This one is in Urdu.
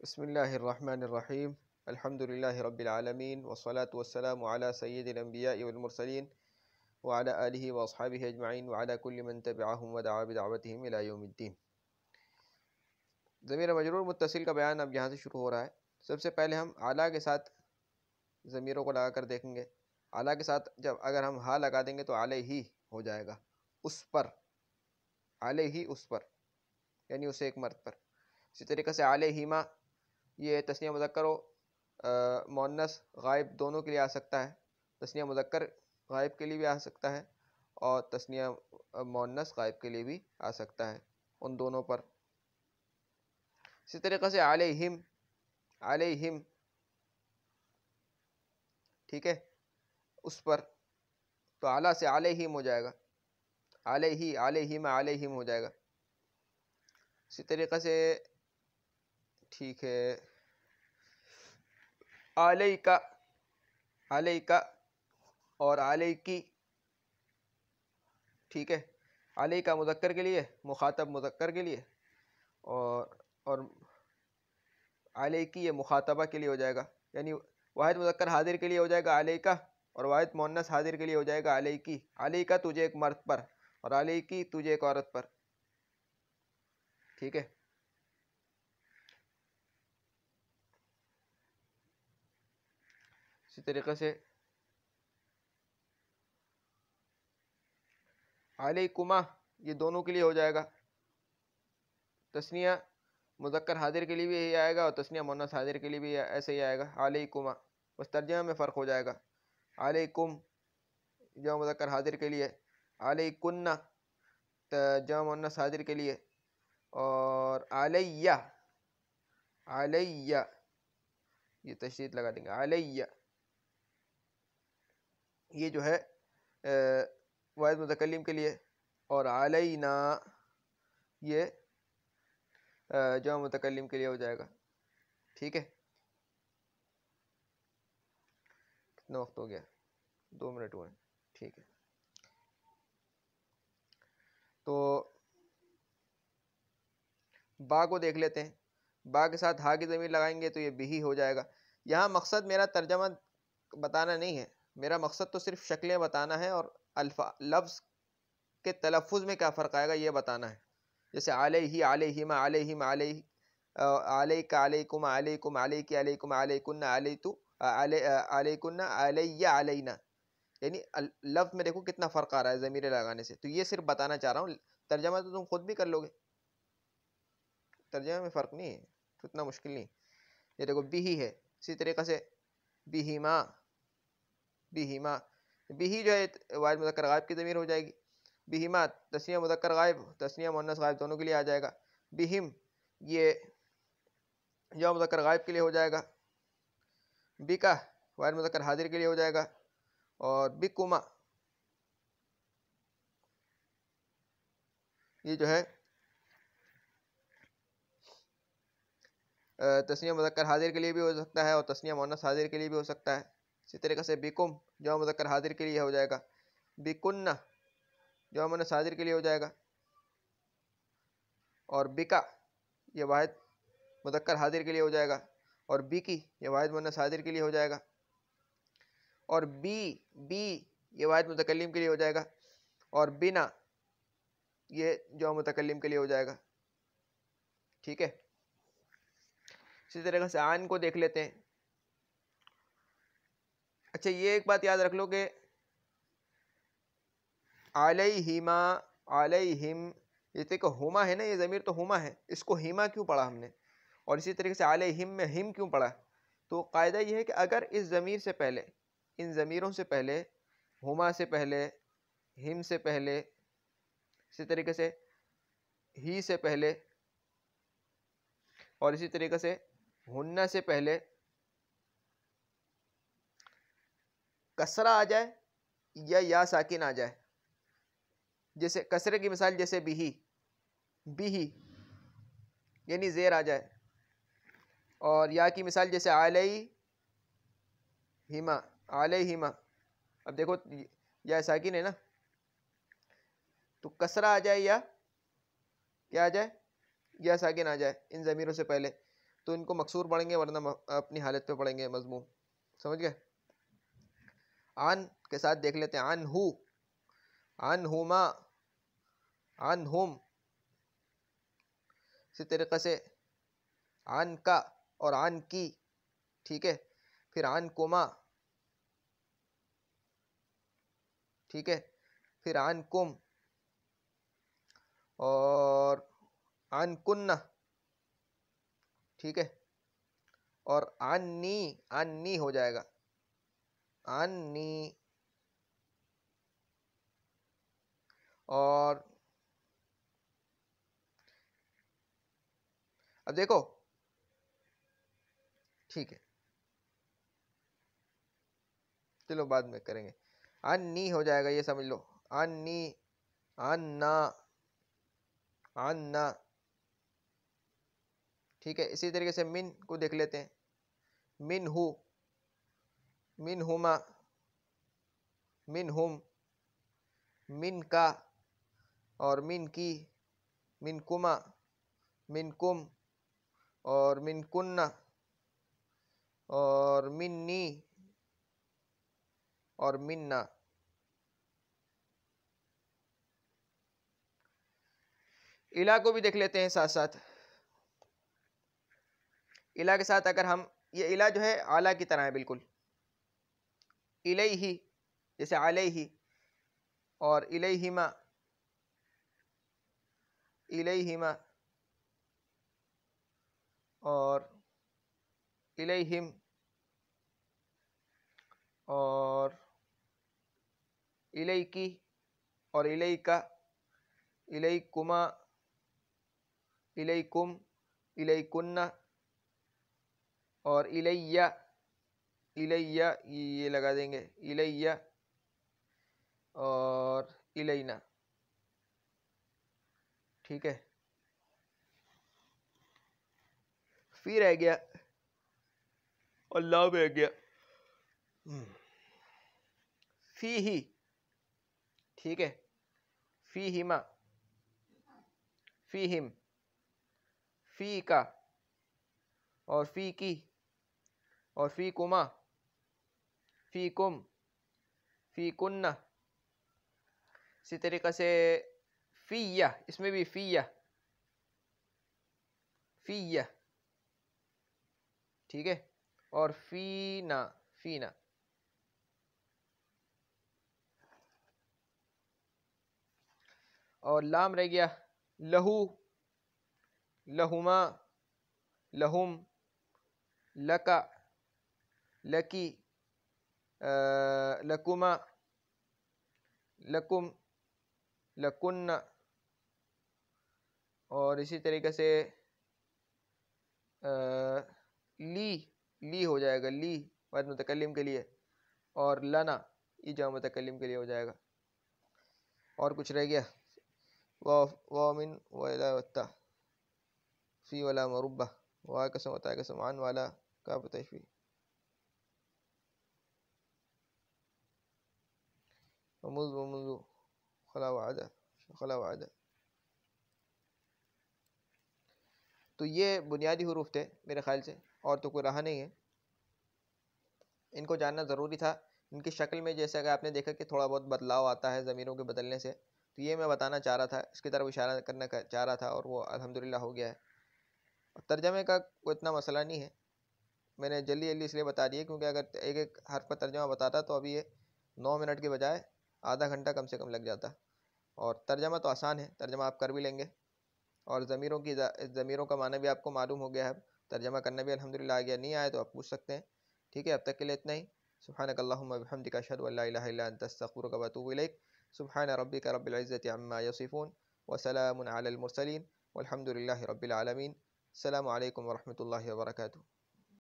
بسم اللہ الرحمن الرحیم الحمد للہ رب العالمین والصلاة والسلام علی سید الانبیاء والمرسلین وعلی آلہ واصحابہ اجمعین وعلی کل من تبعہم ودعا بدعوتہم الی یوم الدین۔ ضمیر مجرور متصل کا بیان اب یہاں سے شروع ہو رہا ہے۔ سب سے پہلے ہم اعلیٰ کے ساتھ ضمیروں کو لگا کر دیکھیں گے۔ اعلیٰ کے ساتھ جب اگر ہم ہا لگا دیں گے تو علیہ ہو جائے گا، اس پر، علیہ اس پر، یعنی اسے ایک مرد پر۔ اسی طریقے سے علیہما، یہ تثنیہ مذکر و مؤنث غائب دونوں کے لیے آ سکتا ہے۔ تثنیہ مذکر غائب کے لیے بھی آ سکتا ہے اور تثنیہ مؤنث غائب کے لیے بھی آ سکتا ہے، ان دونوں پر۔ اسی طریقے سے علیہم، علیہم، ٹھیک ہے، اس پر، تو اعلیٰ سے علیہم ہو جائے گا، علیہ، علیہما، علیہم ہو جائے گا۔ اسی طریقے سے ٹھیک ہے، علیکا، علیکا اور علیکی، ٹھیک ہے، علیکا مذکر کے لیے، مخاطب مذکر کے لیے، اور علیکی یہ مخاطبہ کے لیے ہو جائے گا، یعنی واحد مذکر حاضر کے لیے ہو جائے گا علیکا، اور واحد مؤنث حاضر کے لیے ہو جائے گا علیکی۔ علیکا تجھے ایک مرد پر، اور علیکی تجھے ایک عورت پر، ٹھیک ہے۔ اسی طریقے سے علیکما یہ دونوں کے لیے ہو جائے گا، تثنیہ مذکر حاضر کے لیے بھی یہی آئے گا اور تثنیہ مؤنث حاضر کے لیے بھی ایسے ہی آئے گا، علیکما، بس ترجمہ میں فرق ہو جائے گا۔ علیکم جمع مذکر حاضر کے لیے، علیکن جمع مؤنث حاضر کے لیے، اور علیہ، علیہ یہ تشدید لگا دیں گے، علیہ یہ جو ہے واحد متکلم کے لیے، اور علینا یہ جمع متکلم کے لیے ہو جائے گا، ٹھیک ہے۔ کتنا وقت ہو گیا؟ 2 منٹ ہوئے، ٹھیک ہے۔ تو با کو دیکھ لیتے ہیں، با کے ساتھ ہا کی ضمیر لگائیں گے تو یہ بھی ہو جائے گا۔ یہاں مقصد میرا ترجمہ بتانا نہیں ہے، میرا مقصد تو صرف شکلیں بتانا ہے اور لفظ کے تلفظ میں کیا فرق آئے گا یہ بتانا ہے۔ جیسے علیہ، علیہما، علیہم، علیہ، علیک، علیکم، علیکم، علیکی، علیکم، علیکن، علیتو، علیکن، علیہ، علینا، یعنی لفظ میں دیکھو کتنا فرق آ رہا ہے ضمیر لگانے سے۔ تو یہ صرف بتانا چاہ رہا ہوں، ترجمہ تو تم خود بھی کر لو گے، ترجمہ میں فرق نہیں ہے، تو اتنا مشکل نہیں۔ یہ دیکھو بھی ہے، اسی طریقے سے بہما، بہما، بھی جو ہے واحد مذکر غائب کی ضمیر ہو جائے گی۔ بہما تثنیہ مذکر غائب، تثنیہ مؤنث غائب دونوں کے لیے آ جائے گا۔ بہم یہ جمع مذکر غائب کے لیے ہو جائے گا۔ بکا واحد مذکر حاضر کے لیے ہو جائے گا، اور بکما یہ جو ہے تثنیہ مذکر حاضر کے لیے بھی ہو سکتا ہے اور تثنیہ مؤنث حاضر کے لیے بھی ہو سکتا ہے۔ اسی طریقے سے بکم جمع مذکر حاضر کے لیے ہو جائے گا، بکن جمع مؤنث حاضر کے لیے ہو جائے گا، اور بکا یہ واحد مذکر حاضر کے لیے ہو جائے گا، اور بکی یہ واحد مؤنث حاضر کے لیے ہو جائے گا، اور بی یہ واحد متکلم کے لیے ہو جائے گا، اور بنا یہ جمع متکلم کے لیے ہو جائے گا، ٹھیک ہے۔ اسی طریقے سے عن کو دیکھ لیتے ہیں۔ اچھا یہ ایک بات یاد رکھ لو کہ علیہما، علیہم، یہ دیکھو ہما ہے نا، یہ ضمیر تو ہما ہے، اس کو ہما کیوں پڑھا ہم نے؟ اور اسی طریقے سے علیہم میں ہم کیوں پڑھا؟ تو قاعدہ یہ ہے کہ اگر اس ضمیر سے پہلے، ان ضمیروں سے پہلے، ہما سے پہلے، ہم سے پہلے، اسی طریقے سے ہی سے پہلے، اور اسی طریقے سے ہنہ سے پہلے کسرہ آ جائے یا ساکن آ جائے، جیسے کسرے کی مثال جیسے بھی، بھی یعنی زیر آ جائے، اور یا کی مثال جیسے علیہما، علیہما، اب دیکھو یا ساکن ہے نا، تو کسرہ آ جائے یا کیا آ جائے، یا ساکن آ جائے ان ضمیروں سے پہلے۔ تو ان کو مکسور پڑھیں گے، ورنہ اپنی حالت پہ پڑھیں گے مضموم. سمجھ گئے؟ عن کے ساتھ دیکھ لیتے ہیں. عنہ، عنہما، عنہم. اسی طریقے سے عن کا اور عن کی. ٹھیک ہے. پھر عن کما. ٹھیک ہے. پھر عن کم اور عن کنہ. ٹھیک ہے. اور عنی، عنی ہو جائے گا، عنی. اور اب دیکھو، ٹھیک ہے چلو بعد میں کریں گے. عنی ہو جائے گا، یہ سمجھ لو. عنی، عنا، عنا. ٹھیک ہے. اسی طریقے سے من کو دیکھ لیتے ہیں. منہ، منہما، منہم. من کا اور من کی. من کما، من کم اور من کنہ اور منی اور منا. الہ کو بھی دیکھ لیتے ہیں ساتھ ساتھ. الہ کے ساتھ اگر ہم، یہ الہ جو ہے اعلیٰ کی طرح ہے بالکل. الیہ جیسے علیہ، اور الیہما، الیہما اور الیہم اور الیکی اور الیکا، الیکما، الیکم، الیکنہ اور الیہ، الیہ یہ لگا دیں گے، الیہ اور الینا. ٹھیک ہے. فی رہ گیا اور لا رہ گیا. فی ہی. ٹھیک ہے. فیہما، فیہم، فی کا اور فی کی اور فی کما، فی کم، فی کنہ. اسی طریقے سے فیہ، اس میں بھی فیہ، فیہ. ٹھیک ہے. اور فینا، فینا. اور لام رہ گیا. لہو، لہما، لہم، لکا، لکی، لکما، لکم، لکنہ. اور اسی طریقے سے لی، لی ہو جائے گا، لی واحد متکلم کے لیے. اور لنا یہ جمع متکلم کے لیے ہو جائے گا. اور کچھ رہ گیا؟ ومن ولا وتا فی ولا مربع وا قسم وتا قسم عن والا کا تشفی. ومنذ خلا وعدہ، خلا وعدہ. تو یہ بنیادی حروف تھے میرے خیال سے، اور تو کوئی رہا نہیں ہے. ان کو جاننا ضروری تھا. ان کی شکل میں جیسا کہ آپ نے دیکھا کہ تھوڑا بہت بدلاؤ آتا ہے ضمیروں کے بدلنے سے، تو یہ میں بتانا چاہ رہا تھا، اس کی طرف اشارہ کرنا چاہ رہا تھا، اور وہ الحمدللہ ہو گیا ہے. اور ترجمے کا کوئی اتنا مسئلہ نہیں ہے. میں نے جلدی جلدی اس لیے بتا دیا کیونکہ اگر ایک ایک حرف کا ترجمہ بتاتا تو ابھی یہ 9 منٹ کے بجائے آدھا گھنٹہ کم سے کم لگ جاتا. اور ترجمہ تو آسان ہے، ترجمہ آپ کر بھی لیں گے، اور ضمیروں کا معنی بھی آپ کو معلوم ہو گیا ہے. ترجمہ کرنا بھی الحمدللہ آ گیا. نہیں آئے تو آپ پوچھ سکتے ہیں. ٹھیک ہے. اب تک کے لیے اتنا ہی. سبحانک اللہم وبحمدک اشہد ان لا الہ الا انت استغفرک واتوب الیک. سبحان ربک رب العزۃ عما یصفون وسلام علی المرسلین والحمد للہ رب العالمین. السلام علیکم ورحمۃ اللہ وبرکاتہ.